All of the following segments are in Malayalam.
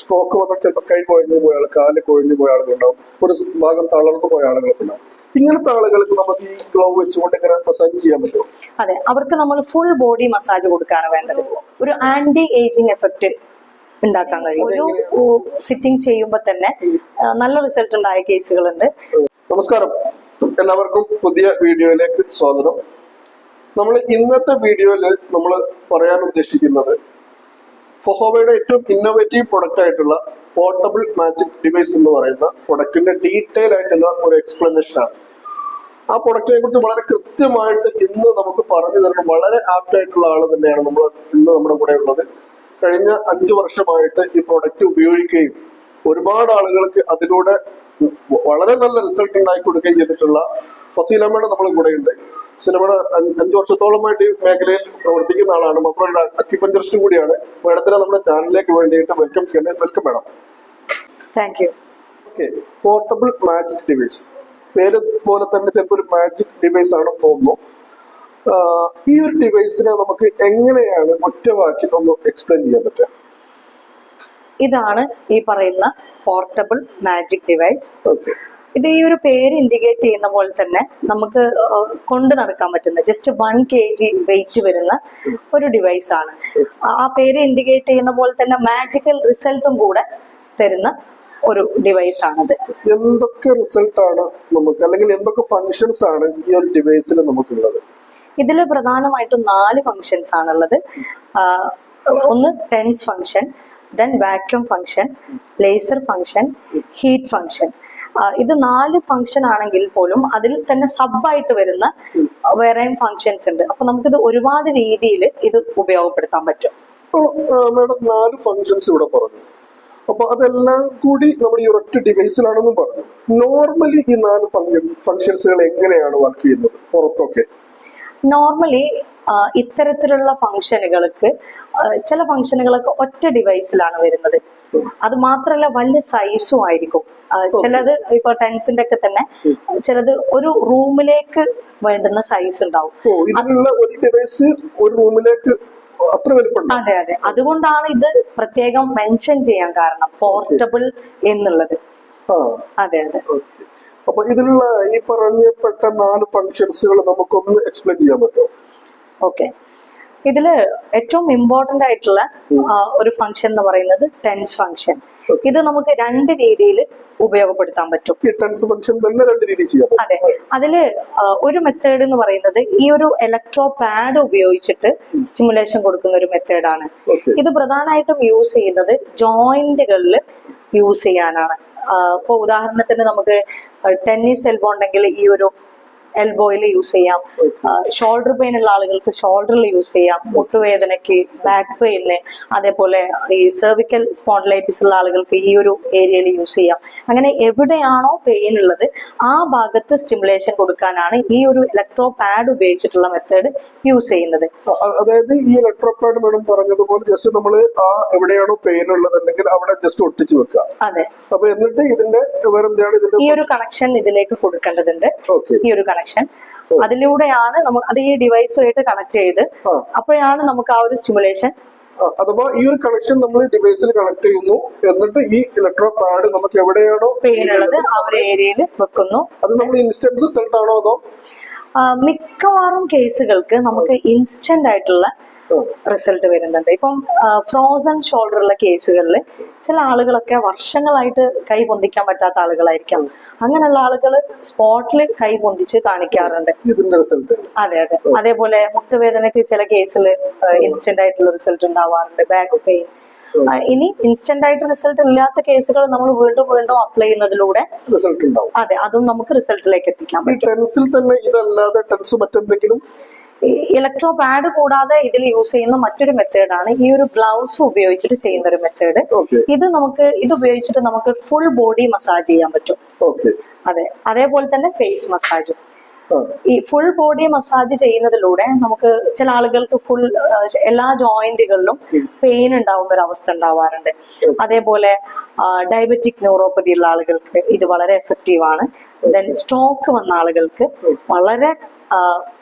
സ്ട്രോക്ക് വന്നാൽ ചിലപ്പോൾ കൈ കുഴഞ്ഞു പോയ ആൾ, കാല് കുഴഞ്ഞു പോയ ആളുകളുണ്ടാവും, ഒരു ഭാഗം തളർന്നു പോയ ആളുകൾക്കുണ്ടാവും. ഇങ്ങനത്തെ ആളുകൾക്ക് നമുക്ക് ഈ ഗ്ലൗ വെച്ചുകൊണ്ട് ഇങ്ങനെ മസാജ് ചെയ്യാൻ പറ്റുമോ? അതെ, അവർക്ക് നമ്മൾ ഫുൾ ബോഡി മസാജ് കൊടുക്കുകയാണ് വേണ്ടത്. ഒരു ആന്റി ഏജിങ് എഫക്ട് ഉണ്ടാക്കാൻ കഴിയും. ഒരു സിറ്റിംഗ് ചെയ്യുമ്പോൾ തന്നെ നല്ല റിസൾട്ട് ഉണ്ടായ കേസുകളുണ്ട്. നമസ്കാരം, എല്ലാവർക്കും പുതിയ വീഡിയോയിലേക്ക് സ്വാഗതം. നമ്മൾ ഇന്നത്തെ വീഡിയോയിൽ നമ്മൾ പറയാൻ ഉദ്ദേശിക്കുന്നത് ഫൊഹോവയുടെ ഏറ്റവും ഇന്നോവേറ്റീവ് പ്രൊഡക്റ്റ് ആയിട്ടുള്ള പോർട്ടബിൾ മാജിക് ഡിവൈസ് എന്ന് പറയുന്ന പ്രൊഡക്റ്റിന്റെ ഡീറ്റെയിൽ ആയിട്ടുള്ള ഒരു എക്സ്പ്ലനേഷൻ ആണ്. ആ പ്രൊഡക്റ്റിനെ കുറിച്ച് വളരെ കൃത്യമായിട്ട് ഇന്ന് നമുക്ക് പറഞ്ഞു തരുന്ന വളരെ ആപ്റ്റ് ആയിട്ടുള്ള ആള് തന്നെയാണ് ഇന്ന് നമ്മുടെ കൂടെ ഉള്ളത്. കഴിഞ്ഞ 5 വർഷമായിട്ട് ഈ പ്രൊഡക്റ്റ് ഉപയോഗിക്കുകയും ഒരുപാട് ആളുകൾക്ക് അതിലൂടെ വളരെ നല്ല റിസൾട്ട് ഉണ്ടാക്കി കൊടുക്കുകയും ചെയ്തിട്ടുള്ള ഫസീലമ്മയുടെ നമ്മുടെ കൂടെ ഉണ്ട്. ഫസീലമ്മയുടെ 5 വർഷത്തോളമായിട്ട് ഈ മേഖലയിൽ പ്രവർത്തിക്കുന്ന ആളാണ്, മാത്രമല്ല അക്യുപഞ്ചറിസ്റ്റ് കൂടിയാണ്. മാഡത്തിനെ നമ്മുടെ ചാനലിലേക്ക് വേണ്ടിയിട്ട് വെൽക്കം ചെയ്യേണ്ടത്. Welcome madam. Thank you. Okay, portable magic device, പേര് പോലെ തന്നെ ചിലപ്പോൾ ഒരു മാജിക് ഡിവൈസ് ആണെന്ന് തോന്നുന്നു. ഈ ഒരു ഡിവൈസിനെ നമുക്ക് എങ്ങനെയാണ് ഒറ്റ വാക്കിൽ ഒന്ന് എക്സ്പ്ലെയിൻ ചെയ്യാൻ പറ്റുക? ഇതാണ് ഈ പറയുന്ന പോർട്ടബിൾ മാജിക് ഡിവൈസ്. ഓക്കെ, ഇത് ഈ ഒരു പേര് ഇൻഡിക്കേറ്റ് ചെയ്യുന്ന പോലെ തന്നെ നമുക്ക് കൊണ്ടു നടക്കാൻ പറ്റുന്ന ജസ്റ്റ് 1 kg വെയിറ്റ് വരുന്ന ഒരു ഡിവൈസ് ആണ്. ആ പേര് ഇൻഡിക്കേറ്റ് ചെയ്യുന്ന പോലെ തന്നെ മാജിക്കൽ റിസൾട്ടും കൂടെ തരുന്ന ഒരു ഡിവൈസ് ആണത്. എന്തൊക്കെ റിസൾട്ട് ആണ് നമുക്ക്, അല്ലെങ്കിൽ എന്തൊക്കെ ഫങ്ഷൻസ് ആണ് ഈ ഒരു ഡിവൈസിൽ നമുക്കുള്ളത്? ഇതിൽ പ്രധാനമായിട്ടും 4 ഫങ്ഷൻസ് ആണുള്ളത്. ഒന്ന് TENS function, then vacuum function, laser function, heat function. ഇത് 4 ഫങ്ഷൻ ആണെങ്കിൽ പോലും അതിൽ തന്നെ സബായിട്ട് വരുന്ന വേറെയും ഫങ്ഷൻസ് ഉണ്ട്. അപ്പൊ നമുക്കിത് ഒരുപാട് രീതിയിൽ ഇത് ഉപയോഗപ്പെടുത്താൻ പറ്റും. മാഡം 4 ഫങ്ഷൻസ് ഇവിടെ പറഞ്ഞു, അപ്പൊ അതെല്ലാം കൂടി നമ്മൾ ഈ ഒരൊറ്റ ഡിവൈസിലാണെന്നും പറഞ്ഞു. നോർമലി ഈ 4 ഫങ്ഷൻസുകൾ എങ്ങനെയാണ് വർക്ക് ചെയ്യുന്നത് പുറത്തൊക്കെ? നോർമലി ഇത്തരത്തിലുള്ള ഫംഗ്ഷനുകൾക്ക് ചില ഫംഗ്ഷനുകളൊക്കെ ഒറ്റ ഡിവൈസിലാണ് വരുന്നത്. അത് മാത്രല്ല വലിയ സൈസും ആയിരിക്കും. ചിലത് ഇപ്പൊ ടെൻസിന്റെ ഒക്കെ തന്നെ ചിലത് ഒരു റൂമിലേക്ക് വേണ്ടുന്ന സൈസ് ഉണ്ടാവും. ഇതിനുള്ള ഒരു ഡിവൈസ് ഒരു റൂമിലേക്ക് അത്ര വലുപ്പം? അതെ അതെ, അതുകൊണ്ടാണ് ഇത് പ്രത്യേകം മെൻഷൻ ചെയ്യാൻ കാരണം, പോർട്ടബിൾ എന്നുള്ളത്. അതെ അതെ. അപ്പൊ ഇതിലുള്ള ഈ പറഞ്ഞപ്പെട്ട 4 ഫങ്ഷൻസുകൾ നമുക്കൊന്ന് എക്സ്പ്ലെയിൻ ചെയ്യാൻ പറ്റുമോ? ഓക്കെ, ഇതില് ഏറ്റവും ഇമ്പോർട്ടന്റ് ആയിട്ടുള്ള ഒരു ഫംഗ്ഷൻ എന്ന് പറയുന്നത് ടെൻസ് ഫംഗ്ഷൻ. ഇത് നമുക്ക് 2 രീതിയിൽ ഉപയോഗപ്പെടുത്താൻ പറ്റും. ടെൻസ് ഫംഗ്ഷൻ തന്നെ 2 രീതിയിൽ ചെയ്യാം. അതെ, അതില് ഒരു മെത്തേഡ് എന്ന് പറയുന്നത് ഈ ഒരു ഇലക്ട്രോ പാഡ് ഉപയോഗിച്ചിട്ട് സ്റ്റിമുലേഷൻ കൊടുക്കുന്ന ഒരു മെത്തേഡാണ്. ഇത് പ്രധാനമായിട്ടും യൂസ് ചെയ്യുന്നത് ജോയിന്റുകളിൽ യൂസ് ചെയ്യാനാണ്. ഇപ്പൊ ഉദാഹരണത്തിന് നമുക്ക് ടെന്നീസ് എൽബോ ഉണ്ടെങ്കിൽ ഈ ഒരു എൽബോയിൽ യൂസ് ചെയ്യാം. ഷോൾഡർ പെയിൻ ഉള്ള ആളുകൾക്ക് ഷോൾഡറിൽ യൂസ് ചെയ്യാം. മുട്ടുവേദനയ്ക്ക്, ബാക്ക് പെയിന്, അതേപോലെ ഈ സെർവിക്കൽ സ്പോണ്ടിലൈറ്റിസ് ഉള്ള ആളുകൾക്ക് ഈ ഒരു ഏരിയയിൽ യൂസ് ചെയ്യാം. അങ്ങനെ എവിടെയാണോ പെയിൻ ഉള്ളത് ആ ഭാഗത്ത് സ്റ്റിമുലേഷൻ കൊടുക്കാനാണ് ഈ ഒരു ഇലക്ട്രോ പാഡ് ഉപയോഗിച്ചിട്ടുള്ള മെത്തേഡ് യൂസ് ചെയ്യുന്നത്. അതായത് ഈ ഇലക്ട്രോ പാഡ് മാഡം പറഞ്ഞതുപോലെ ജസ്റ്റ് നമ്മൾ ആ എവിടെയാണോ പെയിൻ ഉള്ളതല്ലെങ്കിൽ അവിടെ ജസ്റ്റ് ഒട്ടിച്ചു വെക്കുക. അതെ, അപ്പൊ എന്നിട്ട് ഇതിന്റെ ഈ ഒരു കണക്ഷൻ ഇതിലേക്ക് കൊടുക്കേണ്ടതുണ്ട്. ഈ ഒരു കണക്ഷൻ അതിലൂടെയാണ് നമുക്ക് അത് ഈ ഡിവൈസുമായിട്ട് കണക്ട് ചെയ്ത് അപ്പോഴാണ് നമുക്ക് ആ ഒരു സ്റ്റിമുലേഷൻ. അഥവാ ഈ ഒരു കണക്ഷൻ നമ്മൾ ഡിവൈസിൽ കണക്ട് ചെയ്യുന്നു, എന്നിട്ട് ഈ ഇലക്ട്രോ പാഡ് നമുക്ക് എവിടെയാണോ പെയിൻ ഉള്ളത് ആ ഒരു ഏരിയയിൽ വെക്കുന്നു. അത് നമ്മൾ ഇൻസ്റ്റന്റ് റിസൾട്ട് ആണോ അതോ? മിക്കവാറും കേസുകൾക്ക് നമുക്ക് ഇൻസ്റ്റന്റ് ആയിട്ടുള്ള റിസൾട്ട് വരുന്നുണ്ട്. ഇപ്പം ഫ്രോസൺ ഷോൾഡർ ഉള്ള കേസുകളിൽ ചില ആളുകളൊക്കെ വർഷങ്ങളായിട്ട് കൈ പൊന്തിക്കാൻ പറ്റാത്ത ആളുകളായിരിക്കാം. അങ്ങനെയുള്ള ആളുകൾ സ്പോട്ടിൽ കൈ പൊന്തിച്ച് കാണിക്കാറുണ്ട് ഇതിന്റെ റിസൾട്ട്. അതെ അതെ. അതേപോലെ മുട്ടുവേദനയ്ക്ക് ചില കേസിൽ ഇൻസ്റ്റന്റ് ആയിട്ടുള്ള റിസൾട്ട് ഉണ്ടാവാറുണ്ട്. Back pain. ഇനി ഇൻസ്റ്റന്റ് ആയിട്ട് റിസൾട്ട് ഇല്ലാത്ത കേസുകൾ നമ്മൾ വീണ്ടും വീണ്ടും അപ്ലൈ ചെയ്യുന്നതിലൂടെ റിസൾട്ട് ഉണ്ടാവും. അതെ, അതും നമുക്ക് റിസൾട്ടിലേക്ക് എത്തിക്കാൻ പറ്റും. ടെൻസിൽ തന്നെ ഇതല്ലാതെ ടെൻസ് മറ്റെന്തെങ്കിലും ഇലക്ട്രോ പാഡ് കൂടാതെ ഇതിൽ യൂസ് ചെയ്യുന്ന മറ്റൊരു മെത്തേഡാണ് ഈ ഒരു ഗ്ലൗസ് ഉപയോഗിച്ചിട്ട് ചെയ്യുന്ന ഒരു മെത്തേഡ്. ഇത് ഉപയോഗിച്ചിട്ട് നമുക്ക് ഫുൾ ബോഡി മസാജ് ചെയ്യാൻ പറ്റും. അതെ, അതേപോലെ തന്നെ ഫേസ് മസാജും. ഈ ഫുൾ ബോഡി മസാജ് ചെയ്യുന്നതിലൂടെ നമുക്ക് ചില ആളുകൾക്ക് എല്ലാ ജോയിന്റുകളിലും പെയിൻ ഉണ്ടാവുന്ന ഒരു അവസ്ഥ ഉണ്ടാവാറുണ്ട്. അതേപോലെ ഡയബറ്റിക് ന്യൂറോപ്പതി ഉള്ള ആളുകൾക്ക് ഇത് വളരെ എഫക്റ്റീവ് ആണ്. ദെൻ സ്ട്രോക്ക് വന്ന ആളുകൾക്ക് വളരെ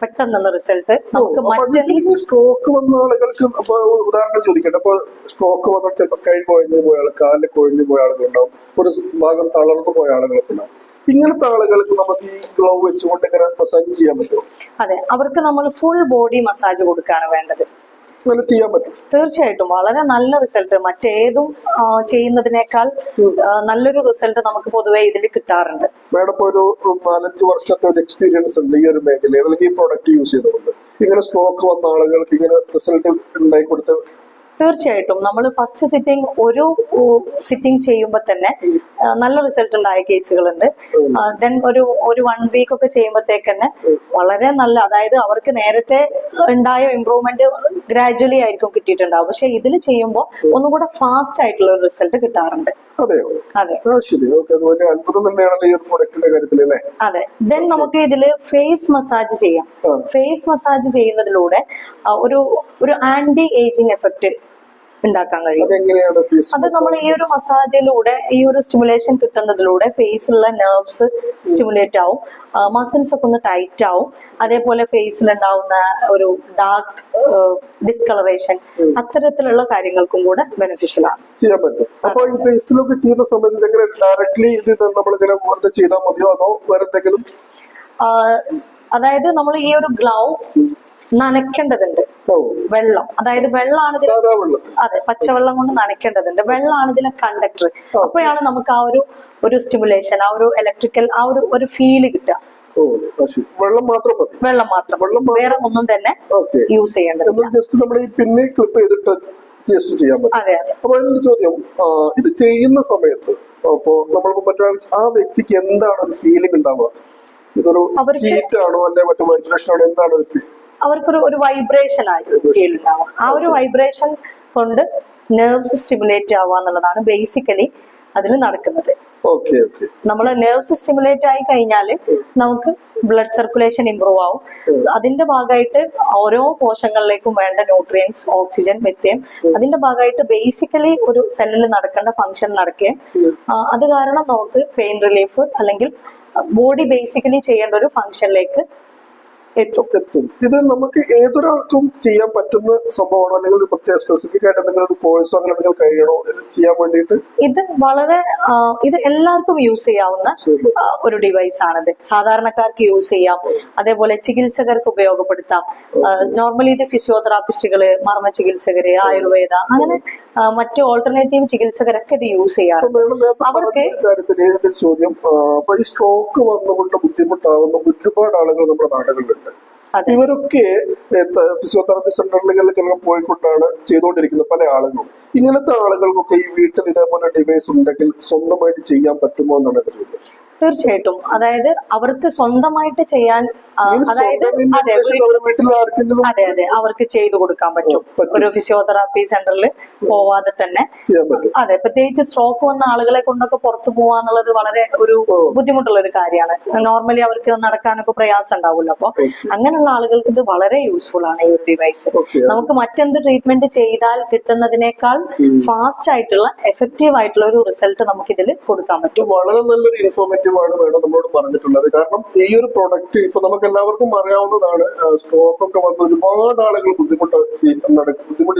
പെട്ടെന്നുള്ള റിസൾട്ട് നമുക്ക് സ്ട്രോക്ക് വന്ന ആളുകൾക്ക് അപ്പൊ ഉദാഹരണം ചോദിക്കട്ടെ, അപ്പൊ സ്ട്രോക്ക് വന്ന ചിലപ്പോൾ കൈ കുഴഞ്ഞു പോയ ആൾ, കാലിൽ കുഴഞ്ഞു പോയ ആളുകളുണ്ടാവും, ഒരു ഭാഗം തളർന്നു പോയ ആളുകളൊക്കെ ഉണ്ടാവും. ഇങ്ങനത്തെ ആളുകൾക്ക് നമുക്ക് ഈ ഗ്ലൗ വെച്ചുകൊണ്ട് ഇങ്ങനെ മസാജ് ചെയ്യാൻ പറ്റുമോ? അതെ, അവർക്ക് നമ്മൾ ഫുൾ ബോഡി മസാജ് കൊടുക്കുകയാണ് വേണ്ടത്. അങ്ങനെ ചെയ്യാൻ പറ്റും. തീർച്ചയായിട്ടും വളരെ നല്ല റിസൾട്ട്, മറ്റേതും ചെയ്യുന്നതിനേക്കാൾ നല്ലൊരു റിസൾട്ട് നമുക്ക് പൊതുവെ ഇതിൽ കിട്ടാറുണ്ട്. മാഡം ഇപ്പൊ ഒരു 4-5 വർഷത്തെ ഒരു എക്സ്പീരിയൻസ് ഉണ്ട് ഈ ഒരു മേഖലയിൽ, അല്ലെങ്കിൽ ഈ പ്രോഡക്റ്റ് യൂസ് ചെയ്തുകൊണ്ട്. ഇങ്ങനെ സ്ട്രോക്ക് വന്ന ആളുകൾക്ക് ഇങ്ങനെ റിസൾട്ട് ഉണ്ടായി കൊടുത്ത്? തീർച്ചയായിട്ടും നമ്മൾ ഫസ്റ്റ് സിറ്റിംഗ് ഒരു സിറ്റിംഗ് ചെയ്യുമ്പോൾ തന്നെ നല്ല റിസൾട്ട് ഉണ്ടായ കേസുകളുണ്ട്. ദെൻ ഒരു 1 വീക്ക് ഒക്കെ ചെയ്യുമ്പോഴത്തേക്ക് തന്നെ വളരെ നല്ല, അതായത് അവർക്ക് നേരത്തെ ഉണ്ടായ ഇമ്പ്രൂവ്മെന്റ് ഗ്രാജുവലി ആയിരിക്കും കിട്ടിയിട്ടുണ്ടാവും, പക്ഷെ ഇതിൽ ചെയ്യുമ്പോൾ ഒന്നും കൂടെ ഫാസ്റ്റ് ആയിട്ടുള്ള ഒരു റിസൾട്ട് കിട്ടാറുണ്ട്. അതെയോ? അതെ, ശരി. അതുപോലെ അത്ഭുതം തന്നെയാണല്ലോ ഈ ഒരു പ്രൊഡക്റ്റിന്റെ കാര്യത്തിൽ അല്ലേ? അതെ. ദെൻ നമുക്ക് ഇതില് ഫേസ് മസാജ് ചെയ്യാം. ഫേസ് മസാജ് ചെയ്യുന്നതിലൂടെ ഒരു ആന്റി ഏജിങ് എഫക്റ്റ് ഉണ്ടാക്കാൻ കഴിയും. അത് നമ്മൾ ഈ ഒരു മസാജിലൂടെ, ഈ ഒരു സ്റ്റിമുലേഷൻ കിട്ടുന്നതിലൂടെ ഫേസിലുള്ള നെർവ്സ് സ്റ്റിമുലേറ്റ് ആവും, മസിൽസ് ഒക്കെ ഒന്ന് ടൈറ്റ് ആവും, അതേപോലെ ഫേസിൽ ഉണ്ടാവുന്ന ഒരു ഡാർക്ക് ഡിസ്കളറേഷൻ, അത്തരത്തിലുള്ള കാര്യങ്ങൾക്കും കൂടെ ബെനിഫിഷ്യൽ ആണ്. ചെയ്യാൻ പറ്റും. അപ്പൊ ഈ ഫേസിലൊക്കെ ചെയ്യുന്ന സമയത്ത് ഡയറക്ട്ലി ഇത് നമ്മളിങ്ങനെ വെറുതെ ചെയ്താൽ മതിയോ, അതോ വേറെ എന്തെങ്കിലും? അതായത് നമ്മൾ ഈ ഒരു ഗ്ലൗ നനയ്ക്കേണ്ടതുണ്ട്. വെള്ളം, അതായത് വെള്ളമാണ് അതെ, പച്ചവെള്ളം കൊണ്ട് നനയ്ക്കേണ്ടതുണ്ട്. വെള്ളമാണ് ഇതിലെ കണ്ടക്ടർ. അപ്പോഴാണ് നമുക്ക് ആ ഒരു സ്റ്റിമുലേഷൻ, ആ ഒരു ഇലക്ട്രിക്കൽ ആ ഒരു ഫീല് കിട്ടുക. വെള്ളം മാത്രം, വേറെ ഒന്നും തന്നെ യൂസ് ചെയ്യേണ്ടത്. ജസ്റ്റ് നമ്മൾ ഈ പിന്നെ ക്ലിപ്പ് ചെയ്തിട്ട് ജസ്റ്റ് ചെയ്യാൻ പറ്റും. അതെ. അപ്പൊ എന്റെ ചോദ്യം, ഇത് ചെയ്യുന്ന സമയത്ത് അപ്പോ നമ്മളിപ്പോ മറ്റൊരാൾ, ആ വ്യക്തിക്ക് എന്താണ് ഒരു ഫീലിംഗ് ഉണ്ടാവുക? ഇതൊരു ഹീറ്റ് ആണോ അല്ലെ മറ്റു വൈബ്രേഷൻ ആണോ, എന്താണ് ഒരു ഫീൽ? അവർക്കൊരു വൈബ്രേഷൻ ആയി ഫീൽ ഉണ്ടാവും. ആ ഒരു വൈബ്രേഷൻ കൊണ്ട് നെർവ്സ് സ്റ്റിമുലേറ്റ് ആവുക എന്നുള്ളതാണ് ബേസിക്കലി അതിൽ നടക്കുന്നത്. നമ്മളെ നെർവ്സ് സ്റ്റിമുലേറ്റ് ആയി കഴിഞ്ഞാൽ നമുക്ക് ബ്ലഡ് സർക്കുലേഷൻ ഇംപ്രൂവ് ആവും. അതിന്റെ ഭാഗമായിട്ട് ഓരോ കോശങ്ങളിലേക്കും വേണ്ട ന്യൂട്രിയൻസ്, ഓക്സിജൻ, മെത്തേം, അതിന്റെ ഭാഗമായിട്ട് ബേസിക്കലി ഒരു സെല്ലിൽ നടക്കേണ്ട ഫംഗ്ഷൻ നടക്കുകയും അത് കാരണം നമുക്ക് പെയിൻ റിലീഫ് അല്ലെങ്കിൽ ബോഡി ബേസിക്കലി ചെയ്യേണ്ട ഒരു ഫംഗ്ഷനിലേക്ക് എത്തും. ഇത് നമുക്ക് ഏതൊരാൾക്കും ചെയ്യാൻ പറ്റുന്ന സംഭവമാണോ, അല്ലെങ്കിൽ ഒരു പ്രത്യേക സ്പെസിഫിക് ആയിട്ട് എന്തെങ്കിലും ഒരു കോഴ്സോ അങ്ങനെ എന്തെങ്കിലും കഴിയണോ ഇത് ചെയ്യാൻ വേണ്ടിയിട്ട്? ഇത് വളരെ ഇത് എല്ലാവർക്കും യൂസ് ചെയ്യാവുന്ന ഒരു ഡിവൈസ് ആണിത്. സാധാരണക്കാർക്ക് യൂസ് ചെയ്യാം, അതേപോലെ ചികിത്സകർക്ക് ഉപയോഗപ്പെടുത്താം. നോർമലി ഇത് ഫിസിയോതെറാപ്പിസ്റ്റുകള്, മർമ്മ ചികിത്സകര്, ആയുർവേദ, അങ്ങനെ മറ്റു ഓൾട്ടർനേറ്റീവ് ചികിത്സകരൊക്കെ ഇത് യൂസ് ചെയ്യാറുണ്ട്. അവർക്ക് ചോദ്യം, ഈ സ്ട്രോക്ക് വന്നുകൊണ്ട് ബുദ്ധിമുട്ടാവുന്ന ഒരുപാട് ആളുകൾ നമ്മുടെ നാടുകളിലുണ്ട്. ഇവരൊക്കെ ഫിസിയോതെറാപ്പി സെന്ററുകളിലൊക്കെ പോയിക്കൊണ്ടാണ് ചെയ്തുകൊണ്ടിരിക്കുന്നത് പല ആളുകളും. ഇങ്ങനത്തെ ആളുകൾക്കൊക്കെ ഈ വീട്ടിൽ ഇതേപോലെ ഡിവൈസ് ഉണ്ടെങ്കിൽ സ്വന്തമായിട്ട് ചെയ്യാൻ പറ്റുമോ എന്നാണ് എന്റെ ചോദ്യം. തീർച്ചയായിട്ടും, അതായത് അവർക്ക് സ്വന്തമായിട്ട് ചെയ്യാൻ, അതായത് അതെ അവർക്ക് ചെയ്തു കൊടുക്കാൻ പറ്റും. ഒരു ഫിസിയോതെറാപ്പി സെന്ററിൽ പോവാതെ തന്നെ. അതെ, പ്രത്യേകിച്ച് സ്ട്രോക്ക് വന്ന ആളുകളെ കൊണ്ടൊക്കെ പുറത്തു പോവാന്നുള്ളത് വളരെ ഒരു ബുദ്ധിമുട്ടുള്ള ഒരു കാര്യമാണ്. നോർമലി അവർക്ക് നടക്കാനൊക്കെ പ്രയാസം ഉണ്ടാവുമല്ലോ. അപ്പൊ അങ്ങനെയുള്ള ആളുകൾക്ക് ഇത് വളരെ യൂസ്ഫുൾ ആണ് ഈ ഒരു ഡിവൈസ്. നമുക്ക് മറ്റെന്ത് ട്രീറ്റ്മെന്റ് ചെയ്താൽ കിട്ടുന്നതിനേക്കാൾ ഫാസ്റ്റ് ആയിട്ടുള്ള, എഫക്റ്റീവ് ആയിട്ടുള്ള ഒരു റിസൾട്ട് നമുക്ക് ഇതിൽ കൊടുക്കാൻ പറ്റും. വളരെ നല്ലൊരു ഇൻഫോർമേറ്റീവ് ആണ് വേണം നമ്മളോട് പറഞ്ഞിട്ടുള്ളത്. കാരണം ഈ ഒരു പ്രൊഡക്റ്റ് ഇപ്പൊ നമുക്ക് എല്ലാവർക്കും അറിയാവുന്നതാണ്. സ്ട്രോക്ക് ഒക്കെ വന്ന് ഒരുപാട് ആളുകൾ ബുദ്ധിമുട്ട്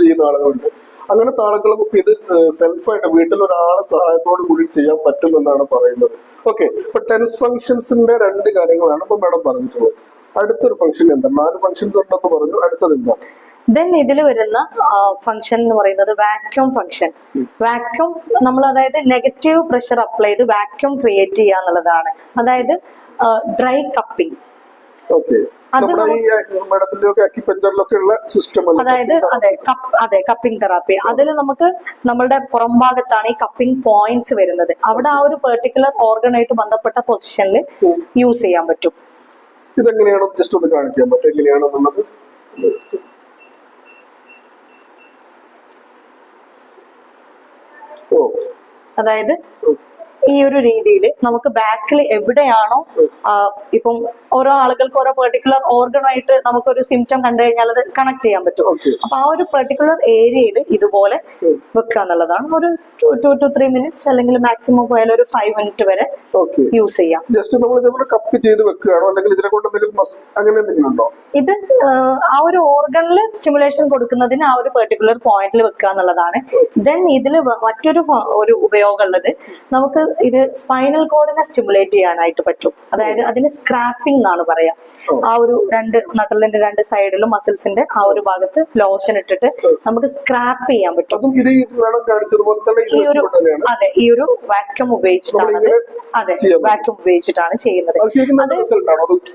ചെയ്യുന്ന ആളുകളുണ്ട്. അങ്ങനത്തെ ആളുകൾക്കൊക്കെ ഇത് സെൽഫായിട്ട് വീട്ടിൽ ഒരാളെ സഹായത്തോട് കൂടി ചെയ്യാൻ പറ്റുമെന്നാണ് പറയുന്നത്. ഓക്കെ, ഇപ്പൊ ടെൻസ് ഫംഗ്ഷൻസിന്റെ 2 കാര്യങ്ങളാണ് ഇപ്പൊ മാഡം പറഞ്ഞിട്ടുള്ളത്. അടുത്തൊരു ഫംഗ്ഷൻ എന്താ? 4 ഫംഗ്ഷൻസ് ഉണ്ടെന്ന് പറഞ്ഞു. അടുത്തത് എന്താണ്? ദെൻ ഇതിൽ വരുന്ന ഫംഗ്ഷൻ എന്ന് പറയുന്നത് വാക്യൂം ഫംഗ്ഷൻ. വാക്യൂം നമ്മൾ, അതായത് നെഗറ്റീവ് പ്രഷർ അപ്ലൈ ചെയ്ത് വാക്യൂം ക്രിയേറ്റ് ചെയ്യുക എന്നുള്ളതാണ്. അതായത് ഡ്രൈ കപ്പിംഗ്. അതായത് അതെ കപ്പിംഗ് തെറാപ്പി. അതിൽ നമുക്ക് നമ്മളുടെ പുറം ഭാഗത്താണ് ഈ കപ്പിംഗ് പോയിന്റ്സ് വരുന്നത്. അവിടെ ആ ഒരു പെർട്ടിക്കുലർ ഓർഗനായിട്ട് ബന്ധപ്പെട്ട പൊസിഷനിൽ യൂസ് ചെയ്യാൻ പറ്റും. ഇതെങ്ങനെയാണോ ജസ്റ്റ് ഒന്ന് കാണിക്കാൻ പറ്റും എങ്ങനെയാണെന്നുള്ളത്? അതായത് ഈ ഒരു രീതിയിൽ നമുക്ക് ബാക്കിൽ എവിടെയാണോ ഇപ്പം ഓരോ ആളുകൾക്ക് ഓരോ പെർട്ടിക്കുലർ ഓർഗണായിട്ട് നമുക്കൊരു സിംറ്റം കണ്ടു കഴിഞ്ഞാൽ അത് കണക്ട് ചെയ്യാൻ പറ്റും. അപ്പൊ ആ ഒരു പെർട്ടിക്കുലർ ഏരിയയിൽ ഇതുപോലെ വെക്കുക എന്നുള്ളതാണ്. ഒരു 2 to 3 minutes അല്ലെങ്കിൽ മാക്സിമം പോയാൽ ഒരു 5 minutes വരെ യൂസ് ചെയ്യാം. ജസ്റ്റ് നമ്മൾ ഇതേപോലെ കപ്പ് ചെയ്ത് വെക്കുകയാണോ അല്ലെങ്കിൽ ഇതിനെ കൊണ്ട് എന്തെങ്കിലും അങ്ങനെ എന്തെങ്കിലും ഉണ്ടോ? ഇത് ആ ഒരു ഓർഗണിൽ സ്റ്റിമുലേഷൻ കൊടുക്കുന്നതിന് ആ ഒരു പെർട്ടിക്കുലർ പോയിന്റിൽ വെക്കുക എന്നുള്ളതാണ്. ദെൻ ഇതിൽ മറ്റൊരു ഒരു ഉപയോഗം ഉള്ളത്, നമുക്ക് ഇത് സ്പൈനൽ കോഡിനെ സ്റ്റിമുലേറ്റ് ചെയ്യാനായിട്ട് പറ്റും. അതായത് അതിന് സ്ക്രാപ്പിംഗ് എന്നാണ് പറയാ. ആ ഒരു നട്ടലിന്റെ 2 സൈഡിലും മസിൽസിന്റെ ആ ഒരു ഭാഗത്ത് ലോഷൻ ഇട്ടിട്ട് നമുക്ക് സ്ക്രാപ്പ് ചെയ്യാൻ പറ്റും. അതെ, ഈ ഒരു വാക്യൂം ഉപയോഗിച്ചിട്ടാണ്. അതെ, വാക്യൂം ഉപയോഗിച്ചിട്ടാണ് ചെയ്യുന്നത്.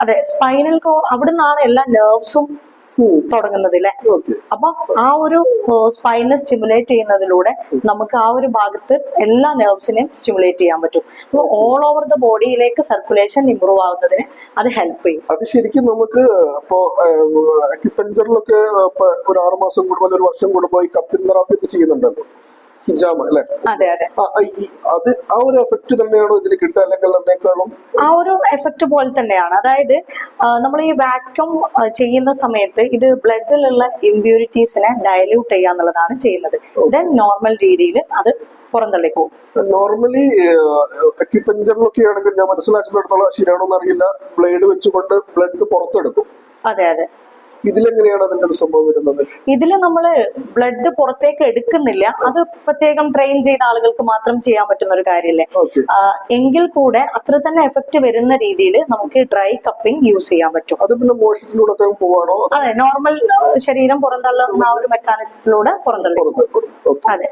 അതെ, സ്പൈനൽ കോഡ് അവിടെ നിന്നാണ് എല്ലാ നെർവ്സും തുടങ്ങുന്നത് അല്ലെ. അപ്പൊ ആ ഒരു സ്പൈനെ സ്റ്റിമുലേറ്റ് ചെയ്യുന്നതിലൂടെ നമുക്ക് ആ ഒരു ഭാഗത്ത് എല്ലാ നെർവ്സിനെയും സ്റ്റിമുലേറ്റ് ചെയ്യാൻ പറ്റും. അപ്പൊ ഓൾ ഓവർ ദ ബോഡിയിലേക്ക് സർക്കുലേഷൻ ഇംപ്രൂവ് ആവുന്നതിന് അത് ഹെൽപ്പ് ചെയ്യും. അത് ശരിക്കും നമുക്ക് ഇപ്പോ അക്യുപഞ്ചറിലൊക്കെ ഒരു 6 മാസം കൂടുമ്പോൾ, ഒരു വർഷം കൂടുമ്പോൾ ഈ കപ്പിംഗ് തെറാപ്പി ഒക്കെ ചെയ്യുന്നുണ്ടല്ലോ, ഹിജാമ അല്ലെ? അതെ അതെ. അത് ആ ഒരു എഫക്ട് തന്നെയാണോ ഇതിന് കിട്ടുക, അല്ലെങ്കിൽ അതിനേക്കാളും ആ ഒരു എഫക്ട് പോലെ തന്നെയാണ്. അതായത് നമ്മൾ ഈ വാക്യൂം ചെയ്യുന്ന സമയത്ത് ഇത് ബ്ലഡിലുള്ള ഇമ്പ്യൂരിറ്റീസിനെ ഡയല്യൂട്ട് ചെയ്യുക എന്നുള്ളതാണ് ചെയ്യുന്നത്. ദെൻ നോർമൽ രീതിയിൽ അത് പുറന്തള്ളി പോകും. നോർമലി അക്യുപഞ്ചറിലൊക്കെ ആണെങ്കിൽ ഞാൻ മനസ്സിലാക്കുന്നിടത്തോളം, ശരിയാണോ എന്നറിയില്ല, ബ്ലേഡ് വെച്ചുകൊണ്ട് ബ്ലഡ് പുറത്തെടുക്കും. അതെ അതെ. ഇതിലെങ്ങനെയാണ് അതിന്റെ ഒരു സംഭവം വരുന്നത്? ഇതില് നമ്മള് ബ്ലഡ് പുറത്തേക്ക് എടുക്കുന്നില്ല. അത് പ്രത്യേകം ട്രെയിൻ ചെയ്ത ആളുകൾക്ക് മാത്രം ചെയ്യാൻ പറ്റുന്ന ഒരു കാര്യമല്ലേ. എങ്കിൽ കൂടെ അത്ര തന്നെ എഫക്ട് വരുന്ന രീതിയിൽ നമുക്ക് ഡ്രൈ കപ്പിംഗ് യൂസ് ചെയ്യാൻ പറ്റും. അത് പിന്നെ മോഷണത്തിലൂടെ പോവാണോ? അതെ, നോർമൽ ശരീരം പുറന്തള്ളുന്ന ആ ഒരു മെക്കാനിസത്തിലൂടെ പുറന്തള്ളി. അതെ.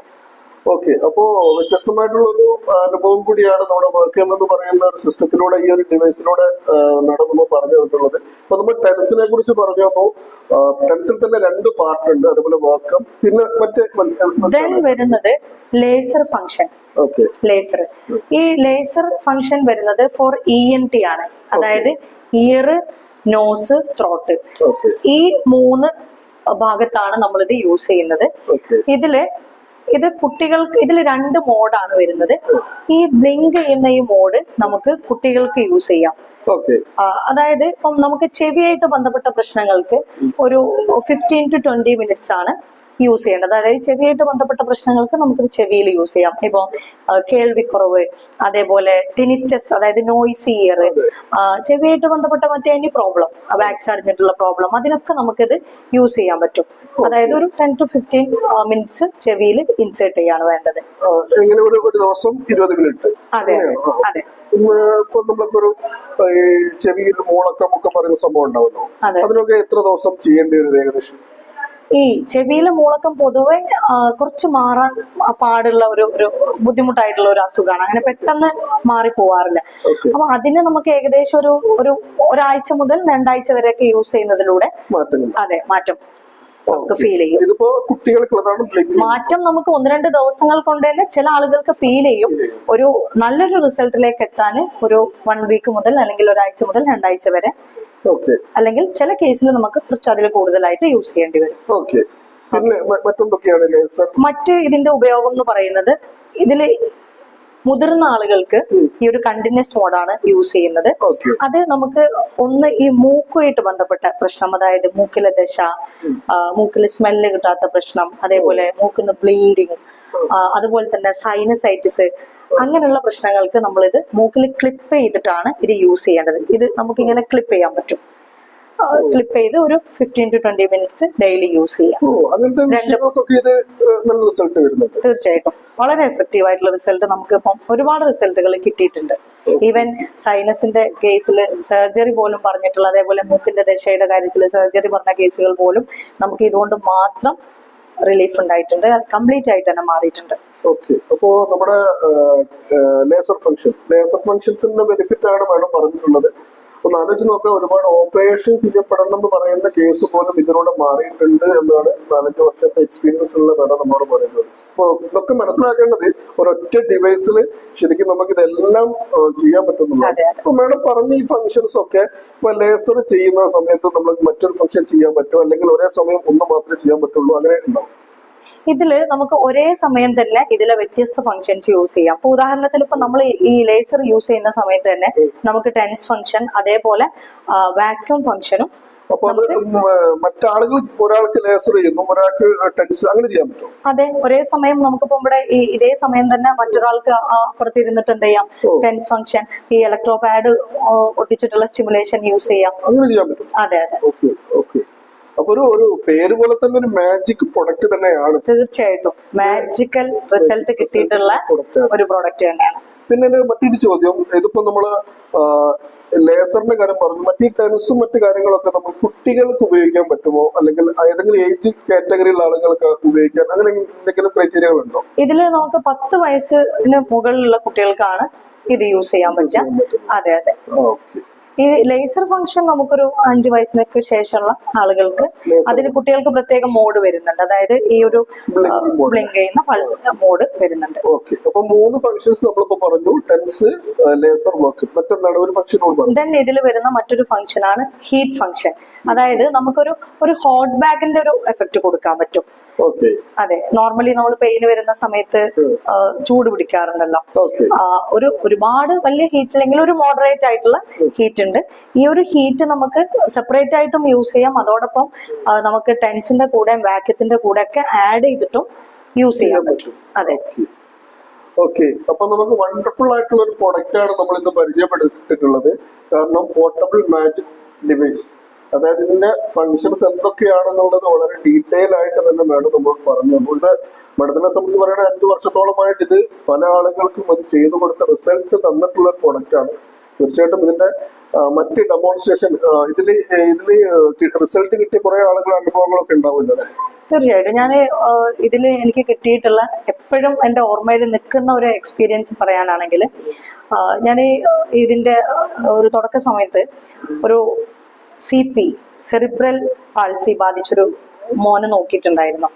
ഓക്കെ, അപ്പോ വ്യത്യസ്തമായിട്ടുള്ള ഒരു അനുഭവം കൂടിയാണ് നമ്മുടെ വർക്കം എന്ന് പറയുന്ന ഒരു സിസ്റ്റത്തിലൂടെ, ഈ ഒരു ഡിവൈസിലൂടെ നമ്മൾ പറഞ്ഞു തന്നിട്ടുള്ളത്. അപ്പൊ നമ്മൾ ടെൻസിനെ കുറിച്ച് പറഞ്ഞു തന്നു. ടെൻസിൽ തന്നെ 2 പാർട്ട് ഉണ്ട്, അതുപോലെ വർക്കം, പിന്നെ വരുന്നത് ലേസർ ഫംഗ്ഷൻ. ലേസർ, ഈ ലേസർ ഫംഗ്ഷൻ വരുന്നത് ഫോർ ENT ആണ്. അതായത് ഇയർ, നോസ്, ത്രോട്ട്, ഈ 3 ഭാഗത്താണ് നമ്മളിത് യൂസ് ചെയ്യുന്നത്. ഇത് കുട്ടികൾക്ക് ഇതിൽ 2 മോഡാണ് വരുന്നത്. ഈ ബ്ലിങ്ക് ചെയ്യുന്ന ഈ മോഡ് നമുക്ക് കുട്ടികൾക്ക് യൂസ് ചെയ്യാം. അതായത് ഇപ്പം നമുക്ക് ചെവിയായിട്ട് ബന്ധപ്പെട്ട പ്രശ്നങ്ങൾക്ക് ഒരു 15 to 20 minutes ആണ് യൂസ് ചെയ്യേണ്ടത്. അതായത് ചെവിയായിട്ട് ബന്ധപ്പെട്ട പ്രശ്നങ്ങൾക്ക് നമുക്ക് ചെവിയിൽ യൂസ് ചെയ്യാം. ഇപ്പൊ കേൾവിക്കുറവ്, അതേപോലെ ടിനിറ്റസ്, അതായത് നോയ്സി ഇയർ, ചെവിയായിട്ട് ബന്ധപ്പെട്ട മറ്റേ എനി പ്രോബ്ലം, വാക്സ് അടിഞ്ഞിട്ടുള്ള പ്രോബ്ലം, അതിനൊക്കെ നമുക്കിത് യൂസ് ചെയ്യാൻ പറ്റും. അതായത് ഒരു 10 to 15 minutes ചെവിയിൽ ഇൻസേർട്ട് ചെയ്യാണ് വേണ്ടത്. ഒരു ദിവസം 20 മിനിറ്റ്. അതെ അതെ. ഇപ്പൊ നമ്മളൊരു ചെവിയിൽ മൂളക്കം ഒക്കെ പറയുന്ന സംഭവം ഉണ്ടാവുമല്ലോ, അതിനൊക്കെ എത്ര ദിവസം ചെയ്യേണ്ടി വരും ഏകദേശം? ഈ ചെവിയിലെ മൂളക്കം പൊതുവെ കുറച്ച് മാറാൻ പാടുള്ള ഒരു ബുദ്ധിമുട്ടായിട്ടുള്ള ഒരു അസുഖമാണ്. അങ്ങനെ പെട്ടെന്ന് മാറി പോവാറില്ല. അപ്പൊ അതിന് നമുക്ക് ഏകദേശം ഒരാഴ്ച മുതൽ 2 ആഴ്ച വരെയൊക്കെ യൂസ് ചെയ്യുന്നതിലൂടെ അതെ മാറ്റം നമുക്ക് ഫീൽ ചെയ്യും. മാറ്റം നമുക്ക് 1-2 ദിവസങ്ങൾ കൊണ്ട് തന്നെ ചില ആളുകൾക്ക് ഫീൽ ചെയ്യും. ഒരു നല്ലൊരു റിസൾട്ടിലേക്ക് എത്താൻ ഒരു 1 വീക്ക് മുതൽ അല്ലെങ്കിൽ ഒരാഴ്ച മുതൽ 2 ആഴ്ച വരെ, അല്ലെങ്കിൽ ചില കേസിൽ നമുക്ക് കുറച്ച് അതിൽ കൂടുതലായിട്ട് യൂസ് ചെയ്യേണ്ടി വരും. മറ്റ് ഇതിന്റെ ഉപയോഗം എന്ന് പറയുന്നത്, ഇതില് മുതിർന്ന ആളുകൾക്ക് ഈ ഒരു കണ്ടിന്യൂസ് മോഡാണ് യൂസ് ചെയ്യുന്നത്. അത് നമുക്ക് ഒന്ന് ഈ മൂക്കുമായിട്ട് ബന്ധപ്പെട്ട പ്രശ്നം, അതായത് മൂക്കിലെ ദശ, മൂക്കില് സ്മെല്ല് കിട്ടാത്ത പ്രശ്നം, അതേപോലെ മൂക്കിന്ന് ബ്ലീഡിങ്, അതുപോലെ തന്നെ സൈനസൈറ്റിസ്, അങ്ങനെയുള്ള പ്രശ്നങ്ങൾക്ക് നമ്മളിത് മൂക്കിൽ ക്ലിപ്പ് ചെയ്തിട്ടാണ് ഇത് യൂസ് ചെയ്യേണ്ടത്. ഇത് നമുക്ക് ഇങ്ങനെ ക്ലിപ്പ് ചെയ്യാൻ പറ്റും. ക്ലിപ്പ് ചെയ്ത് ഒരു 15 to 20 minutes ഡെയിലി യൂസ് ചെയ്യാം. തീർച്ചയായിട്ടും വളരെ എഫക്റ്റീവ് ആയിട്ടുള്ള റിസൾട്ട് നമുക്ക് ഇപ്പം ഒരുപാട് റിസൾട്ടുകൾ കിട്ടിയിട്ടുണ്ട്. ഈവൻ സൈനസിന്റെ കേസിൽ സർജറി പോലും പറഞ്ഞിട്ടുള്ള, അതേപോലെ മൂക്കിന്റെ ദശയുടെ കാര്യത്തിൽ സർജറി പറഞ്ഞ കേസുകൾ പോലും നമുക്ക് ഇതുകൊണ്ട് മാത്രം റിലീഫ് ഉണ്ടായിട്ടുണ്ട്. കംപ്ലീറ്റ് ആയിട്ട് തന്നെ മാറിയിട്ടുണ്ട്. ഓക്കെ, അപ്പോ നമ്മുടെ ലേസർ ഫംഗ്ഷൻസിന്റെ ബെനിഫിറ്റ് ആണ് മാഡം പറഞ്ഞിട്ടുള്ളത്. ഒന്ന് ആലോചിച്ച് നോക്കാം, ഒരുപാട് ഓപ്പറേഷൻ ചെയ്യപ്പെടണം എന്ന് പറയുന്ന കേസ് പോലും ഇതിലൂടെ മാറിയിട്ടുണ്ട് എന്നാണ് 4-5 വർഷത്തെ എക്സ്പീരിയൻസ് ഉള്ള മാഡം നമ്മോട് പറയുന്നത്. അപ്പൊ ഇതൊക്കെ മനസ്സിലാക്കേണ്ടത് ഒരൊറ്റ ഡിവൈസിൽ ശരിക്കും നമുക്ക് ഇതെല്ലാം ചെയ്യാൻ പറ്റുന്നുള്ളൂ. അപ്പൊ മാഡം പറഞ്ഞ ഈ ഫംഗ്ഷൻസ് ഒക്കെ ഇപ്പൊ ലേസർ ചെയ്യുന്ന സമയത്ത് നമ്മൾ മറ്റൊരു ഫംഗ്ഷൻ ചെയ്യാൻ പറ്റുമോ, അല്ലെങ്കിൽ ഒരേ സമയം ഒന്ന് മാത്രമേ ചെയ്യാൻ പറ്റുള്ളൂ, അങ്ങനെ ഉണ്ടാവും? ഇതില് നമുക്ക് ഒരേ സമയം തന്നെ ഇതിലെ വ്യത്യസ്ത ഫങ്ഷൻസ് യൂസ് ചെയ്യാം. അപ്പൊ ഉദാഹരണത്തിന് ഇപ്പൊ നമ്മൾ ഈ ലേസർ യൂസ് ചെയ്യുന്ന സമയത്ത് തന്നെ നമുക്ക് ടെൻസ് ഫംഗ്ഷൻ അതേപോലെ വാക്യൂം ഫംഗ്ഷനും. അപ്പൊ അത് മറ്റാളുകൾ ഒരാൾക്ക് ലേസർ ചെയ്യുന്നു, ഒരാൾക്ക് ടെൻസ്, അങ്ങനെ ചെയ്യാൻ പറ്റും? അതെ, ഒരേ സമയം നമുക്കിപ്പോ ഇവിടെ ഇതേ സമയം തന്നെ മറ്റൊരാൾക്ക് അപ്പുറത്തിരുന്നിട്ട് എന്ത് ചെയ്യാം, ടെൻസ് ഫംഗ്ഷൻ, ഈ ഇലക്ട്രോ പാഡ് ഒട്ടിച്ചിട്ടുള്ള സ്റ്റിമുലേഷൻ യൂസ് ചെയ്യാം. അങ്ങനെ ചെയ്യാൻ പറ്റും? അതെ അതെ. Okay okay. അപ്പൊ ഒരു പേര് പോലെ തന്നെ ഒരു മാജിക് പ്രൊഡക്റ്റ് തന്നെയാണ്. തീർച്ചയായിട്ടും മാജിക്കൽ റിസൾട്ട് കിട്ടിയിട്ടുള്ള ഒരു പ്രൊഡക്റ്റ് തന്നെയാണ്. പിന്നെ മറ്റൊരു ചോദ്യം, ഇതിപ്പോ നമ്മള് ലേസറിന്റെ കാര്യം പറഞ്ഞു, മറ്റേ ടെൻസും മറ്റു കാര്യങ്ങളൊക്കെ നമ്മൾ കുട്ടികൾക്ക് ഉപയോഗിക്കാൻ പറ്റുമോ, അല്ലെങ്കിൽ ഏതെങ്കിലും ഏജ് കാറ്റഗറിയിലുള്ള ആളുകൾക്ക് ഉപയോഗിക്കാൻ, അങ്ങനെ എന്തെങ്കിലും ക്രൈറ്റീരിയകൾ ഉണ്ടോ? ഇതില് നമുക്ക് 10 വയസ്സിന് മുകളിലുള്ള കുട്ടികൾക്കാണ് ഇത് യൂസ് ചെയ്യാൻ പറ്റുക. അതെ അതെ. ഈ ലേസർ ഫംഗ്ഷൻ നമുക്കൊരു 5 വയസ്സിനൊക്കെ ശേഷമുള്ള ആളുകൾക്ക്, അതിന് കുട്ടികൾക്ക് പ്രത്യേക മോഡ് വരുന്നുണ്ട്. അതായത് ഈ ഒരു ബ്ലിങ്ക് ചെയ്യുന്ന പൾസ് മോഡ് വരുന്നുണ്ട്. ഓക്കെ. അപ്പൊ 3 ഫംഗ്ഷൻസ് നമ്മളിപ്പോ പറഞ്ഞു, ടെൻസ്, ലേസർ വർക്ക്, മറ്റെന്താണ് ഒരു ഫംഗ്ഷൻ? ദെൻ ഇതിൽ വരുന്ന മറ്റൊരു ഫംഗ്ഷൻ ആണ് ഹീറ്റ് ഫംഗ്ഷൻ. അതായത് നമുക്കൊരു ഹോട്ട് ബാഗിന്റെ ഒരു എഫക്ട് കൊടുക്കാൻ പറ്റും. അതെ, നോർമലി നമ്മൾ പെയിന് വരുന്ന സമയത്ത് ചൂട് പിടിക്കാറുണ്ടല്ലോ. ഒരുപാട് വലിയ ഹീറ്റ് അല്ലെങ്കിൽ ഒരു മോഡറേറ്റ് ആയിട്ടുള്ള ഹീറ്റ് ഉണ്ട്. ഈ ഒരു ഹീറ്റ് നമുക്ക് സെപ്പറേറ്റ് ആയിട്ടും യൂസ് ചെയ്യാം, അതോടൊപ്പം നമുക്ക് ടെൻസിന്റെ കൂടെ വാക്യത്തിന്റെ കൂടെ ഒക്കെ ആഡ് ചെയ്തിട്ടും യൂസ് ചെയ്യാൻ പറ്റും. അതെ. ഓക്കെ. അപ്പൊ നമുക്ക് വണ്ടർഫുൾ ആയിട്ടുള്ള ഒരു പ്രൊഡക്റ്റ് ആണ് നമ്മൾ ഇന്ന് പരിചയപ്പെടുത്തിയിട്ടുള്ളത്. കാരണം പോർട്ടബിൾ മാജിക് ഡിവൈസ്, അതായത് ഇതിന്റെ ഫങ്ഷൻസ് എന്തൊക്കെയാണെന്നുള്ളത് വളരെ ഡീറ്റെയിൽ ആയിട്ട് തന്നെ മാഡം നമ്മൾ പറഞ്ഞു. ഇത് മാഡത്തിനെ സംബന്ധിച്ച് പറയുകയാണെങ്കിൽ 5 വർഷത്തോളമായിട്ട് ഇത് പല ആളുകൾക്കും അത് ചെയ്തു കൊടുത്ത റിസൾട്ട് തന്നിട്ടുള്ള പ്രൊഡക്റ്റ് ആണ്. തീർച്ചയായിട്ടും ഇതിന്റെ മറ്റ് ഡെമോൺസ്ട്രേഷൻ, ഇതില് റിസൾട്ട് കിട്ടിയ കുറെ ആളുകളുടെ അനുഭവങ്ങളൊക്കെ ഉണ്ടാവില്ല അല്ലേ? തീർച്ചയായിട്ടും. ഞാൻ ഇതില് എനിക്ക് കിട്ടിയിട്ടുള്ള എപ്പോഴും എന്റെ ഓർമ്മയിൽ നിൽക്കുന്ന ഒരു എക്സ്പീരിയൻസ് പറയാനാണെങ്കിൽ, ഞാൻ ഇതിന്റെ ഒരു തുടക്ക സമയത്ത് ഒരു CP സെറിബ്രൽ പാൾസി ബാധിച്ചൊരു മോനെ നോക്കിയിട്ടുണ്ടായിരുന്നു.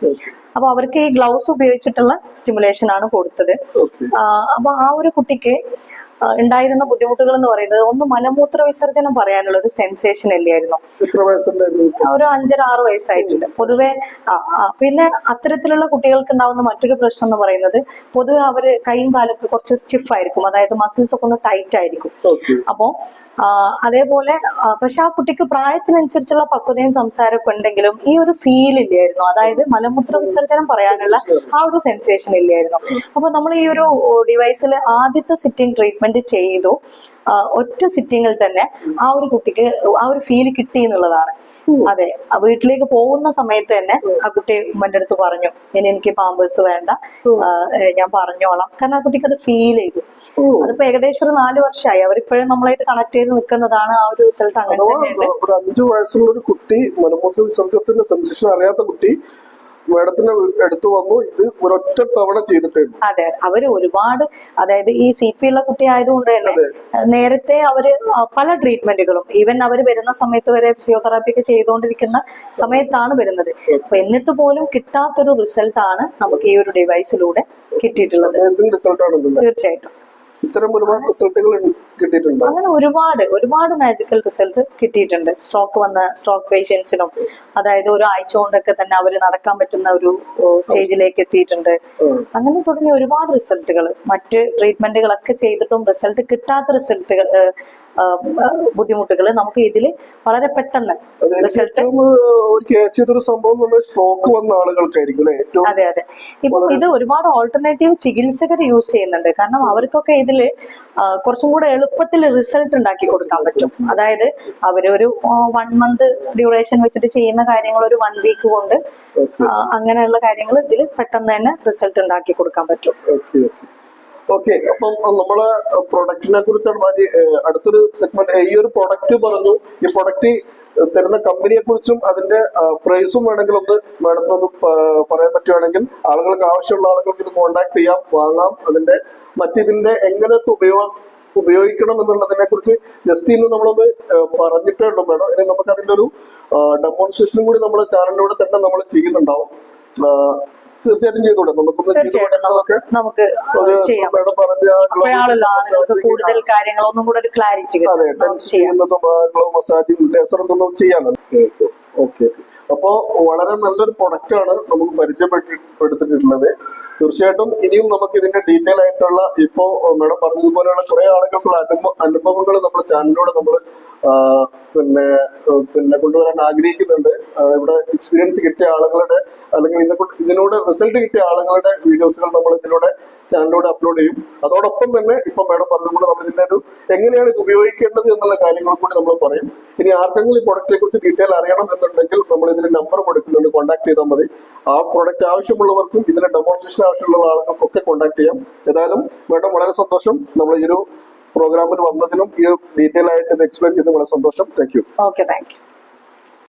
അപ്പൊ അവർക്ക് ഈ ഗ്ലൗസ് ഉപയോഗിച്ചിട്ടുള്ള സ്റ്റിമുലേഷൻ ആണ് കൊടുത്തത്. അപ്പൊ ആ ഒരു കുട്ടിക്ക് ഉണ്ടായിരുന്ന ബുദ്ധിമുട്ടുകൾ എന്ന് പറയുന്നത്, ഒന്ന് മലമൂത്ര വിസർജനം പറയാനുള്ള ഒരു സെൻസേഷൻ ഇല്ലായിരുന്നു. ഒരു 5-6 വയസ്സായിട്ടുണ്ട് പൊതുവെ. പിന്നെ അത്തരത്തിലുള്ള കുട്ടികൾക്ക് ഉണ്ടാവുന്ന മറ്റൊരു പ്രശ്നം എന്ന് പറയുന്നത്, പൊതുവെ അവര് കൈയും കാലൊക്കെ കുറച്ച് സ്റ്റിഫ് ആയിരിക്കും, അതായത് മസിൽസ് ഒക്കെ ഒന്ന് ടൈറ്റ് ആയിരിക്കും. അപ്പോ അതേപോലെ പക്ഷെ ആ കുട്ടിക്ക് പ്രായത്തിനനുസരിച്ചുള്ള പക്വതയും സംസാരമൊക്കെ ഉണ്ടെങ്കിലും ഈ ഒരു ഫീൽ ഇല്ലായിരുന്നു, അതായത് മലമൂത്ര വിസർജനം പറയാനുള്ള ആ ഒരു സെൻസേഷൻ ഇല്ലായിരുന്നു. അപ്പൊ നമ്മൾ ഈ ഒരു ഡിവൈസിൽ ആദ്യത്തെ സിറ്റിംഗ് ട്രീറ്റ്മെന്റ് ചെയ്തു. ഒറ്റ സിറ്റിങ്ങിൽ തന്നെ ആ ഒരു കുട്ടിക്ക് ആ ഒരു ഫീൽ കിട്ടി എന്നുള്ളതാണ്. അതെ, വീട്ടിലേക്ക് പോകുന്ന സമയത്ത് തന്നെ ആ കുട്ടി ഉമ്മന്റെ അടുത്ത് പറഞ്ഞു, എനിക്ക് പാമ്പേഴ്സ് വേണ്ട, ഞാൻ പറഞ്ഞോളാം. കാരണം ആ കുട്ടിക്ക് അത് ഫീൽ ചെയ്തു. അതിപ്പോ ഏകദേശം ഒരു 4 വർഷമായി അവരിപ്പോഴും നമ്മളായിട്ട് കണക്ട് ചെയ്ത് നിൽക്കുന്നതാണ്. ആ ഒരു റിസൾട്ട് അങ്ങനെ തന്നെയുണ്ട്. ഒരു 5 വയസ്സുള്ള ഒരു കുട്ടി, മലമൂത്ര വിസർജനത്തിന്റെ സെൻസേഷൻ അറിയാത്ത കുട്ടി മാഡത്തിന്റെ അടുത്ത് വന്നു, ഇത് ഒരൊറ്റ തവണ ചെയ്തിട്ടേ. അതെ, അവര് ഒരുപാട്, അതായത് ഈ CP ഉള്ള കുട്ടി ആയതുകൊണ്ട് തന്നെ നേരത്തെ അവര് പല ട്രീറ്റ്മെന്റുകളും, ഈവൻ അവര് വരുന്ന സമയത്ത് വരെ ഫിസിയോതെറാപ്പി ഒക്കെ ചെയ്തുകൊണ്ടിരിക്കുന്ന സമയത്താണ് വരുന്നത്. അപ്പൊ എന്നിട്ട് പോലും കിട്ടാത്തൊരു റിസൾട്ട് ആണ് നമുക്ക് ഈ ഒരു ഡിവൈസിലൂടെ കിട്ടിയിട്ടുള്ളത്. തീർച്ചയായിട്ടും ഇത്തരം ഒരുപാട് റിസൾട്ടുകൾ കിട്ടിയിട്ടുണ്ട്. അങ്ങനെ ഒരുപാട് മാജിക്കൽ റിസൾട്ട് കിട്ടിയിട്ടുണ്ട്. സ്ട്രോക്ക് പേഷ്യൻസിനും, അതായത് ഒരു ആഴ്ച കൊണ്ടൊക്കെ തന്നെ അവര് നടക്കാൻ പറ്റുന്ന ഒരു സ്റ്റേജിലേക്ക് എത്തിയിട്ടുണ്ട്. അങ്ങനെ തുടങ്ങിയ ഒരുപാട് റിസൾട്ടുകൾ, മറ്റ് ട്രീറ്റ്മെന്റുകളൊക്കെ ചെയ്തിട്ടും റിസൾട്ട് കിട്ടാത്ത റിസൾട്ടുകൾ, ബുദ്ധിമുട്ടുകൾ നമുക്ക് ഇതിൽ വളരെ പെട്ടെന്ന് റിസൾട്ട്. സ്ട്രോക്ക് വന്ന ആളുകൾക്കായിരിക്കും. അതെ അതെ. ഇപ്പൊ ഇത് ഒരുപാട് ഓൾട്ടർനേറ്റീവ് ചികിത്സകർ യൂസ് ചെയ്യുന്നുണ്ട്. കാരണം അവർക്കൊക്കെ ഇതില് കുറച്ചും കൂടെ എളുപ്പത്തിൽ റിസൾട്ട് ഉണ്ടാക്കി കൊടുക്കാൻ പറ്റും. അതായത് അവരൊരു 1 മന്ത് ഡ്യൂറേഷൻ വെച്ചിട്ട് ചെയ്യുന്ന കാര്യങ്ങൾ ഒരു 1 വീക്ക് കൊണ്ട്, അങ്ങനെയുള്ള കാര്യങ്ങൾ ഇതിൽ പെട്ടെന്ന് തന്നെ റിസൾട്ട് ഉണ്ടാക്കി കൊടുക്കാൻ പറ്റും. ഓക്കെ. അപ്പം നമ്മളെ പ്രൊഡക്റ്റിനെ കുറിച്ചാണ് അടുത്തൊരു സെഗ്മെന്റ്. ഈ ഒരു പ്രൊഡക്റ്റ് പറഞ്ഞു, ഈ പ്രൊഡക്റ്റ് തരുന്ന കമ്പനിയെ കുറിച്ചും അതിന്റെ പ്രൈസും വേണമെങ്കിൽ ഒന്ന് മാഡത്തിനൊന്ന് പറയാൻ പറ്റുവാണെങ്കിൽ ആളുകൾക്ക്, ആവശ്യമുള്ള ആളുകൾക്ക് ഇത് കോൺടാക്ട് ചെയ്യാം, വാങ്ങാം. അതിന്റെ മറ്റിതിന്റെ എങ്ങനെയൊക്കെ ഉപയോഗിക്കണം എന്നുള്ളതിനെ കുറിച്ച് ജസ്റ്റ് ഇന്ന് നമ്മളൊന്ന് പറഞ്ഞിട്ടേ ഉള്ളൂ മാഡം. ഇനി നമുക്ക് അതിന്റെ ഒരു ഡെമോൺസ്ട്രേഷനും കൂടി നമ്മുടെ ചാനലിലൂടെ തന്നെ നമ്മൾ ചെയ്യുന്നുണ്ടാവും. തീർച്ചയായിട്ടും ചെയ്തൂടെ? നമുക്ക് കൂടുതൽ കാര്യങ്ങളൊന്നും കൂടെ ഒരു ക്ലാരിറ്റി ചെയ്യുന്നതും മസാജും ലേസറും ഒന്നും ചെയ്യാനോ? ഓക്കെ. അപ്പോൾ വളരെ നല്ലൊരു പ്രൊഡക്റ്റ് ആണ് നമുക്ക് പരിചയപ്പെടുത്തിയിട്ടുള്ളത്. തീർച്ചയായിട്ടും ഇനിയും നമുക്ക് ഇതിന്റെ ഡീറ്റെയിൽ ആയിട്ടുള്ള ഇപ്പോ മേഡം പറഞ്ഞതുപോലെയുള്ള കുറെ ആളുകൾക്കുള്ള അനുഭവങ്ങൾ നമ്മുടെ ചാനലിലൂടെ നമ്മൾ പിന്നെ കൊണ്ടുവരാൻ ആഗ്രഹിക്കുന്നുണ്ട്. ഇവിടെ എക്സ്പീരിയൻസ് കിട്ടിയ ആളുകളുടെ അല്ലെങ്കിൽ ഇതിനോട് റിസൾട്ട് കിട്ടിയ ആളുകളുടെ വീഡിയോസുകൾ നമ്മൾ ഇതിലൂടെ ചാനലിലൂടെ അപ്ലോഡ് ചെയ്യും. അതോടൊപ്പം തന്നെ ഇപ്പൊ മേഡം പറഞ്ഞതുകൊണ്ട് നമ്മൾ ഇതിന്റെ ഒരു എങ്ങനെയാണ് ഇത് ഉപയോഗിക്കേണ്ടത് എന്നുള്ള കാര്യങ്ങൾ കൂടി നമ്മൾ പറയും. ഇനി ആർക്കെങ്കിലും ഈ പ്രൊഡക്റ്റിനെ കുറിച്ച് ഡീറ്റെയിൽ അറിയണം എന്നുണ്ടെങ്കിൽ നമ്മൾ ഇതിന് നമ്പർ കൊടുക്കുന്നുണ്ട്, കോൺടാക്ട് ചെയ്താൽ മതി. ആ പ്രൊഡക്റ്റ് ആവശ്യമുള്ളവർക്കും ഇതിന്റെ ഡെമോൺസ്ട്രേഷൻ ആവശ്യമുള്ള ആളുകൾക്കൊക്കെ കോൺടാക്ട് ചെയ്യാം. ഏതായാലും മേഡം വളരെ സന്തോഷം നമ്മൾ ഈ ഒരു പ്രോഗ്രാമിൽ വന്നതിനും ഈ ഡീറ്റെയിൽ ആയിട്ട് ഇത് എക്സ്പ്ലെയിൻ ചെയ്ത് വളരെ സന്തോഷം. Thank you. Okay, thank you.